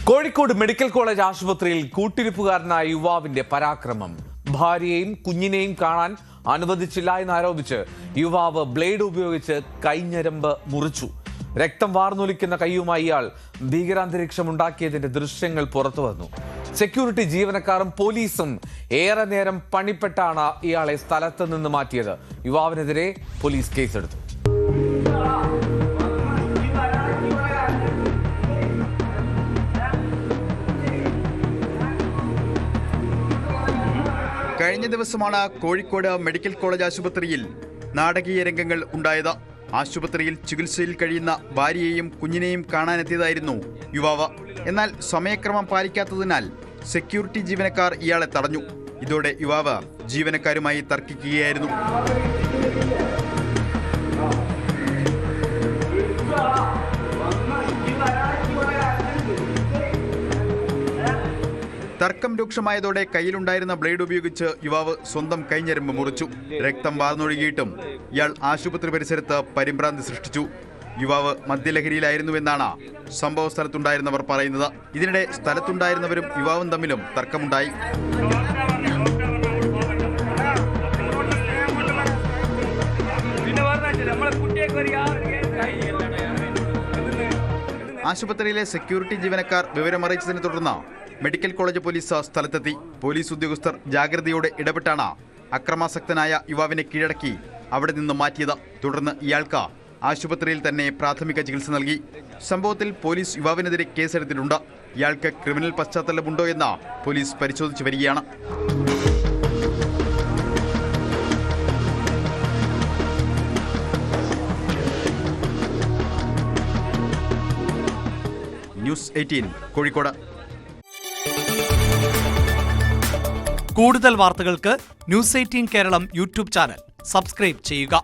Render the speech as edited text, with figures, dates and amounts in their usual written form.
Kozhikode medical college ആശുപത്രിയിൽ കൂട്ടിരിപ്പുകാരനായ യുവാവിന്റെ പരാക്രമം. ഭാര്യയെയും കുഞ്ഞിനെയും കാണാൻ അനുവദിച്ചില്ല എന്നാരോപിച്ച് യുവാവ് ബ്ലേഡ് ഉപയോഗിച്ച് കൈഞ്ഞരമ്പ് മുറിച്ചു. രക്തം വാർന്നൊലിക്കുന്ന കൈയുമായി ഇയാൾ ഭീകരാന്തരീക്ഷമുണ്ടാക്കിയതിന്റെ ദൃശ്യങ്ങൾ പുറത്തുവന്നു. സെക്യൂരിറ്റി ജീവനക്കാരും പോലീസും ഏറെ നേരം പണിപ്പെട്ടാണ് ഇയാളെ സ്ഥലത്ത് നിന്ന് മാറ്റിയത്. യുവാവിനെതിരെ പോലീസ് കേസെടുത്തു. കഴിഞ്ഞ ദിവസമാണ് കോഴിക്കോട് മെഡിക്കൽ കോളേജ് ആശുപത്രിയിൽ നാടകീയ രംഗങ്ങൾ ഉണ്ടായത്. ആശുപത്രിയിൽ ചികിത്സയിൽ കഴിയുന്ന ഭാര്യയെയും കുഞ്ഞിനെയും കാണാനെത്തിയതായിരുന്നു യുവാവ്. എന്നാൽ സമയക്രമം പാലിക്കാത്തതിനാൽ സെക്യൂരിറ്റി ജീവനക്കാർ ഇയാളെ തടഞ്ഞു. ഇതോടെ യുവാവ് ജീവനക്കാരുമായി തർക്കിക്കുകയായിരുന്നു. തർക്കം രൂക്ഷമായതോടെ കയ്യിലുണ്ടായിരുന്ന ബ്ലേഡ് ഉപയോഗിച്ച് യുവാവ് സ്വന്തം കൈഞ്ഞരമ്പ് മുറിച്ചു. രക്തം വാർന്നൊഴുകിയിട്ടും ഇയാൾ ആശുപത്രി പരിസരത്ത് പരിഭ്രാന്തി സൃഷ്ടിച്ചു. യുവാവ് മദ്യലഹരിയിലായിരുന്നുവെന്നാണ് സംഭവ സ്ഥലത്തുണ്ടായിരുന്നവർ പറയുന്നത്. ഇതിനിടെ സ്ഥലത്തുണ്ടായിരുന്നവരും യുവാവും തമ്മിലും തർക്കമുണ്ടായി. ആശുപത്രിയിലെ സെക്യൂരിറ്റി ജീവനക്കാർ വിവരമറിയിച്ചതിനെ തുടർന്ന് മെഡിക്കൽ കോളേജ് പോലീസ് സ്ഥലത്തെത്തി. പോലീസ് ഉദ്യോഗസ്ഥർ ജാഗ്രതയോടെ ഇടപെട്ടാണ് അക്രമാസക്തനായ യുവാവിനെ കീഴടക്കി അവിടെ നിന്ന് മാറ്റിയത്. തുടർന്ന് ഇയാൾക്ക് ആശുപത്രിയിൽ തന്നെ പ്രാഥമിക ചികിത്സ നൽകി. സംഭവത്തിൽ പോലീസ് യുവാവിനെതിരെ കേസെടുത്തിട്ടുണ്ട്. ഇയാൾക്ക് ക്രിമിനൽ പശ്ചാത്തലമുണ്ടോ എന്ന് പോലീസ് പരിശോധിച്ചു വരികയാണ്. ന്യൂസ് 18 കോഴിക്കോട്. കൂടുതൽ വാർത്തകൾക്ക് news 18 Keralam YouTube channel subscribe ചെയ്യുക.